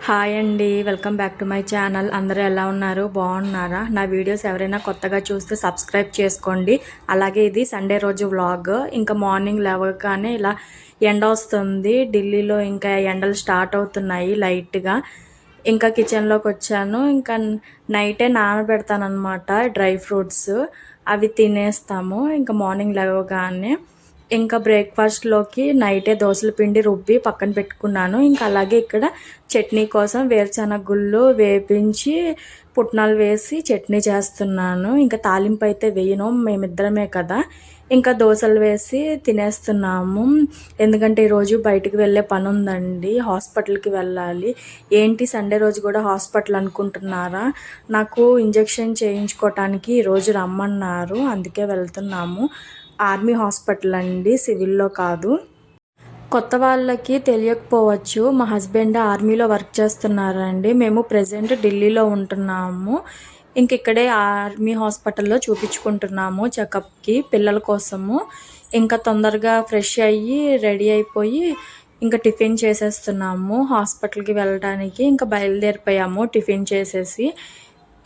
Hi అండి, welcome back to my channel. అందరూ ఎలా ఉన్నారు? బాగున్నారా? నా వీడియోస్ ఎవరైనా కొత్తగా చూస్తే సబ్స్క్రైబ్ చేసుకోండి. అలాగే ఇది సండే రోజు వ్లాగ్. ఇంకా మార్నింగ్ లేవగానే ఇలా ఎండ వస్తుంది. ఢిల్లీలో ఇంకా ఎండలు స్టార్ట్ అవుతున్నాయి లైట్గా. ఇంకా కిచెన్లోకి వచ్చాను. ఇంకా నైటే నానబెడతానమాట డ్రై ఫ్రూట్స్. అవి తినేస్తాము ఇంకా మార్నింగ్ లేవగానే. ఇంకా బ్రేక్ఫాస్ట్లోకి నైటే దోసల పిండి రుబ్బి పక్కన పెట్టుకున్నాను. ఇంకా అలాగే ఇక్కడ చట్నీ కోసం వేరుశనగ గుళ్ళు వేపించి పుట్నాలు వేసి చట్నీ చేస్తున్నాను. ఇంకా తాలింపు అయితే వేయను, మేమిద్దరమే కదా. ఇంకా దోశలు వేసి తినేస్తున్నాము. ఎందుకంటే ఈరోజు బయటికి వెళ్ళే పని ఉందండి, హాస్పిటల్కి వెళ్ళాలి. ఏంటి సండే రోజు కూడా హాస్పిటల్ అనుకుంటున్నారా? నాకు ఇంజెక్షన్ చేయించుకోవటానికి ఈరోజు రమ్మన్నారు, అందుకే వెళ్తున్నాము. ఆర్మీ హాస్పిటల్ అండి, సివిల్లో కాదు. కొత్త వాళ్ళకి తెలియకపోవచ్చు, మా హస్బెండ్ ఆర్మీలో వర్క్ చేస్తున్నారండి. మేము ప్రజెంట్ ఢిల్లీలో ఉంటున్నాము. ఇంక ఇక్కడే ఆర్మీ హాస్పిటల్లో చూపించుకుంటున్నాము చెకప్కి పిల్లల కోసము. ఇంకా తొందరగా ఫ్రెష్ అయ్యి రెడీ అయిపోయి ఇంకా టిఫిన్ చేసేస్తున్నాము హాస్పిటల్కి వెళ్ళడానికి. ఇంకా బయలుదేరిపోయాము టిఫిన్ చేసేసి.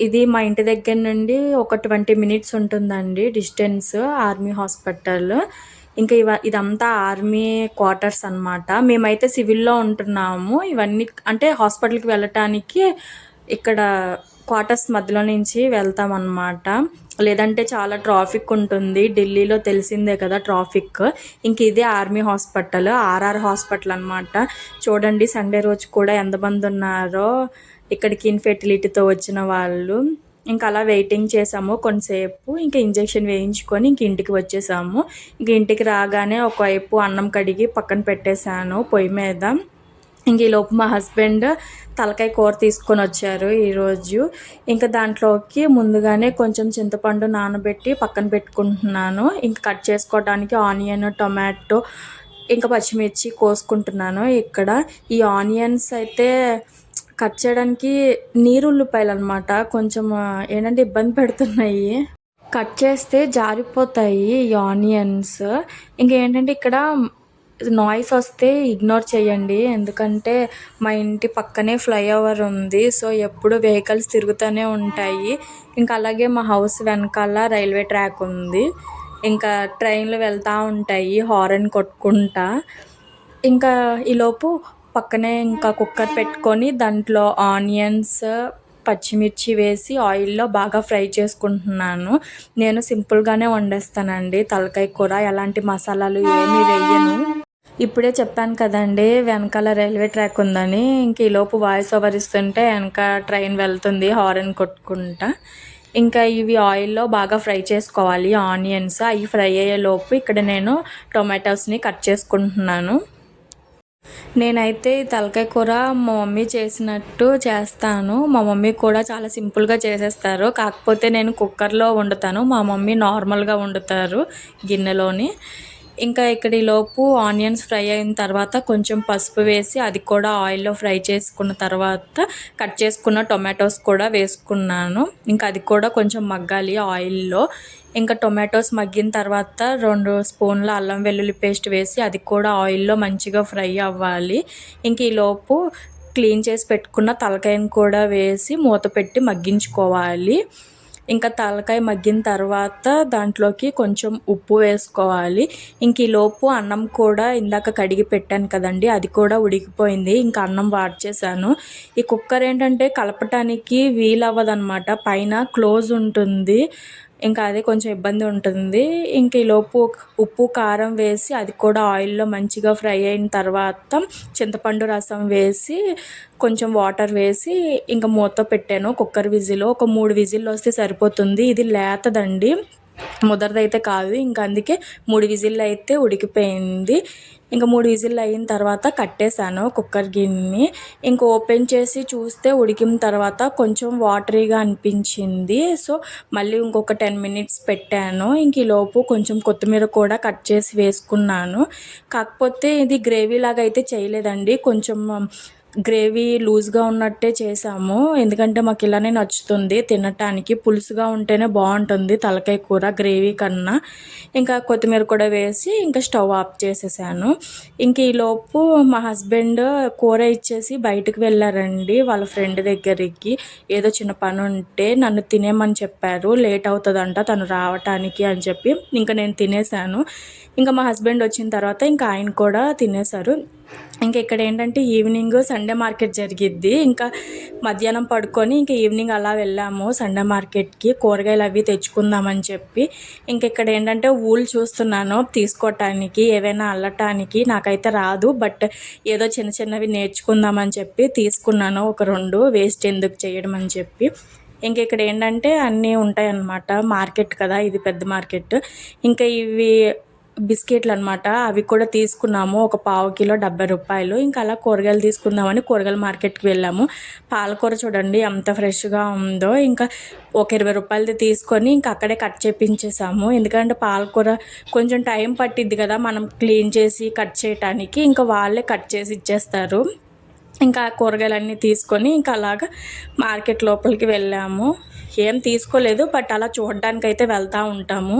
ఇది మా ఇంటి దగ్గర నుండి ఒక 20 మినిట్స్ ఉంటుందండి డిస్టెన్స్ ఆర్మీ హాస్పిటల్. ఇంకా ఇదంతా ఆర్మీ క్వార్టర్స్ అనమాట. మేమైతే సివిల్లో ఉంటున్నాము. ఇవన్నీ అంటే హాస్పిటల్కి వెళ్ళటానికి ఇక్కడ క్వార్టర్స్ మధ్యలో నుంచి వెళ్తామన్నమాట. లేదంటే చాలా ట్రాఫిక్ ఉంటుంది ఢిల్లీలో, తెలిసిందే కదా ట్రాఫిక్. ఇంక ఇదే ఆర్మీ హాస్పిటల్, ఆర్ఆర్ హాస్పిటల్ అనమాట. చూడండి సండే రోజు కూడా ఎంతమంది ఉన్నారో ఇక్కడికి ఇన్ఫెర్టిలిటీతో వచ్చిన వాళ్ళు. ఇంకా అలా వెయిటింగ్ చేసాము కొంతసేపు. ఇంకా ఇంజెక్షన్ వేయించుకొని ఇంక ఇంటికి వచ్చేసాము. ఇంక ఇంటికి రాగానే ఒకవైపు అన్నం కడిగి పక్కన పెట్టేశాను పొయ్యి మీద. ఇంక ఈలోపు మా హస్బెండ్ తలకాయ కూర తీసుకొని వచ్చారు ఈరోజు. ఇంకా దాంట్లోకి ముందుగానే కొంచెం చింతపండు నానబెట్టి పక్కన పెట్టుకుంటున్నాను. ఇంకా కట్ చేసుకోవడానికి ఆనియన్, టొమాటో, ఇంకా పచ్చిమిర్చి కోసుకుంటున్నాను. ఇక్కడ ఈ ఆనియన్స్ అయితే కట్ చేయడానికి నీరుల్లిపాయలు అనమాట, కొంచెం ఏంటంటే ఇబ్బంది పెడుతున్నాయి. కట్ చేస్తే జారిపోతాయి ఈ ఆనియన్స్. ఇంకేంటంటే ఇక్కడ నాయిస్ వస్తే ఇగ్నోర్ చేయండి, ఎందుకంటే మా ఇంటి పక్కనే ఫ్లైఓవర్ ఉంది. సో ఎప్పుడు వెహికల్స్ తిరుగుతూనే ఉంటాయి. ఇంకా అలాగే మా హౌస్ వెనకాల రైల్వే ట్రాక్ ఉంది. ఇంకా ట్రైన్లు వెళ్తూ ఉంటాయి హారన్ కొట్టుకుంటా. ఇంకా ఈలోపు పక్కనే ఇంకా కుక్కర్ పెట్టుకొని దాంట్లో ఆనియన్స్, పచ్చిమిర్చి వేసి ఆయిల్లో బాగా ఫ్రై చేసుకుంటున్నాను. నేను సింపుల్గానే వండేస్తానండి తలకాయ కూర, ఎలాంటి మసాలాలు ఏమీ వేయను. ఇప్పుడే చెప్పాను కదండి వెనకాల రైల్వే ట్రాక్ ఉందని. ఇంక ఈలోపు వాయిస్ ఓవర్ ఇస్తుంటే వెనక ట్రైన్ వెళ్తుంది హారన్ కొట్టుకుంటా. ఇంకా ఇవి ఆయిల్లో బాగా ఫ్రై చేసుకోవాలి ఆనియన్స్. అవి ఫ్రై అయ్యేలోపు ఇక్కడ నేను టొమాటోస్ని కట్ చేసుకుంటున్నాను. నేనైతే తలకాయ కూర మా మమ్మీ చేసినట్టు చేస్తాను. మా మమ్మీ కూడా చాలా సింపుల్గా చేసేస్తారు. కాకపోతే నేను కుక్కర్లో వండుతాను, మా మమ్మీ నార్మల్గా వండుతారు గిన్నెలోని. ఇంకా ఇక్కడ ఈలోపు ఆనియన్స్ ఫ్రై అయిన తర్వాత కొంచెం పసుపు వేసి అది కూడా ఆయిల్లో ఫ్రై చేసుకున్న తర్వాత కట్ చేసుకున్న టొమాటోస్ కూడా వేసుకున్నాను. ఇంకా అది కూడా కొంచెం మగ్గాలి ఆయిల్లో. ఇంకా టొమాటోస్ మగ్గిన తర్వాత 2 స్పూన్ల అల్లం వెల్లుల్లి పేస్ట్ వేసి అది కూడా ఆయిల్లో మంచిగా ఫ్రై అవ్వాలి. ఇంక ఈలోపు క్లీన్ చేసి పెట్టుకున్న తలకాయను కూడా వేసి మూత పెట్టి మగ్గించుకోవాలి. ఇంకా తలకాయ మగ్గిన తర్వాత దాంట్లోకి కొంచెం ఉప్పు వేసుకోవాలి. ఇంక ఈలోపు అన్నం కూడా ఇందాక కడిగి పెట్టాను కదండి, అది కూడా ఉడికిపోయింది. ఇంకా అన్నం వాడ్చేసాను. ఈ కుక్కర్ ఏంటంటే కలపటానికి వీలవ్వదనమాట, పైన క్లోజ్ ఉంటుంది. ఇంకా అదే కొంచెం ఇబ్బంది ఉంటుంది. ఇంక ఈలోపు ఉప్పు, కారం వేసి అది కూడా ఆయిల్లో మంచిగా ఫ్రై అయిన తర్వాత చింతపండు రసం వేసి కొంచెం వాటర్ వేసి ఇంకా మూత పెట్టాను కుక్కర్ విజిల్. ఒక 3 విజిల్లు వస్తే సరిపోతుంది. ఇది లేతదండి, ముదరదైతే కాదు. ఇంకా అందుకే 3 విజిల్లు అయితే ఉడికిపోయింది. ఇంకా 3 విజిల్లు అయిన తర్వాత కట్టేశాను కుక్కర్ గిన్నె. ఇంక ఓపెన్ చేసి చూస్తే ఉడికిన తర్వాత కొంచెం వాటరీగా అనిపించింది. సో మళ్ళీ ఇంకొక 10 మినిట్స్ పెట్టాను. ఇంక ఈలోపు కొంచెం కొత్తిమీర కూడా కట్ చేసి వేసుకున్నాను. కాకపోతే ఇది గ్రేవీ లాగా అయితే చేయలేదండి, కొంచెం గ్రేవీ లూజ్గా ఉన్నట్టే చేసాము, ఎందుకంటే మాకు ఇలానే నచ్చుతుంది తినటానికి. పులుసుగా ఉంటేనే బాగుంటుంది తలకాయ కూర గ్రేవీ కన్నా. ఇంకా కొత్తిమీర కూడా వేసి ఇంకా స్టవ్ ఆఫ్ చేసేసాను. ఇంక ఈలోపు మా హస్బెండ్ కూర ఇచ్చేసి బయటకు వెళ్ళారండి వాళ్ళ ఫ్రెండ్ దగ్గరికి. ఏదో చిన్న పని ఉంటే నన్ను తినేమని చెప్పారు, లేట్ అవుతుందంట తను రావటానికి అని చెప్పి. ఇంకా నేను తినేసాను. ఇంకా మా హస్బెండ్ వచ్చిన తర్వాత ఇంకా ఆయన కూడా తినేశారు. ఇంకా ఇక్కడ ఏంటంటే ఈవినింగ్ సండే మార్కెట్ జరిగిద్ది. ఇంకా మధ్యాహ్నం పడుకొని ఇంకా ఈవినింగ్ అలా వెళ్ళాము సండే మార్కెట్కి కూరగాయలు అవి తెచ్చుకుందామని చెప్పి. ఇంక ఇక్కడ ఏంటంటే ఊళ్ళు చూస్తున్నాను తీసుకోవటానికి, ఏవైనా అల్లటానికి. నాకైతే రాదు, బట్ ఏదో చిన్న చిన్నవి నేర్చుకుందామని చెప్పి తీసుకున్నాను ఒక 2, వేస్ట్ ఎందుకు చేయడం అని చెప్పి. ఇంక ఇక్కడ ఏంటంటే అన్నీ ఉంటాయన్నమాట, మార్కెట్ కదా ఇది, పెద్ద మార్కెట్. ఇంకా ఇవి బిస్కెట్లు అనమాట, అవి కూడా తీసుకున్నాము. ఒక పావు కిలో 70 రూపాయలు. ఇంకా అలా కూరగాయలు తీసుకుందామని కూరగాయల మార్కెట్కి వెళ్ళాము. పాలకూర చూడండి ఎంత ఫ్రెష్గా ఉందో. ఇంకా ఒక 20 రూపాయలది తీసుకొని ఇంకా అక్కడే కట్ చేపించేసాము. ఎందుకంటే పాలకూర కొంచెం టైం పట్టిద్ది కదా మనం క్లీన్ చేసి కట్ చేయటానికి. ఇంకా వాళ్ళే కట్ చేసి ఇచ్చేస్తారు. ఇంకా కూరగాయలన్నీ తీసుకొని ఇంకా అలాగా మార్కెట్ లోపలికి వెళ్ళాము. ఏం తీసుకోలేదు, బట్ అలా చూడడానికి అయితే వెళ్తూ ఉంటాము.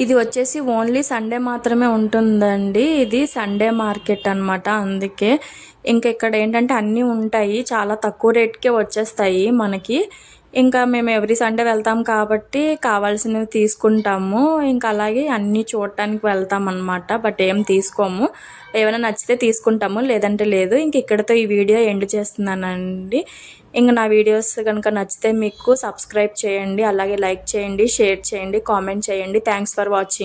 ఇది వచ్చేసి ఓన్లీ సండే మాత్రమే ఉంటుందండి. ఇది సండే మార్కెట్ అనమాట. అందుకే ఇంకా ఇక్కడ ఏంటంటే అన్నీ ఉంటాయి, చాలా తక్కువ రేట్కే వచ్చేస్తాయి మనకి. ఇంకా మేము ఎవ్రీ సండే వెళ్తాం కాబట్టి కావాల్సినవి తీసుకుంటాము. ఇంకా అలాగే అన్నీ చూడటానికి వెళ్తాం అనమాట, బట్ ఏం తీసుకోము. ఏమైనా నచ్చితే తీసుకుంటాము, లేదంటే లేదు. ఇంక ఇక్కడితో ఈ వీడియో ఎండ్ చేస్తున్నానండి. ఇంకా నా వీడియోస్ కనుక నచ్చితే మీకు సబ్స్క్రైబ్ చేయండి, అలాగే లైక్ చేయండి, షేర్ చేయండి, కామెంట్ చేయండి. Thanks for watching.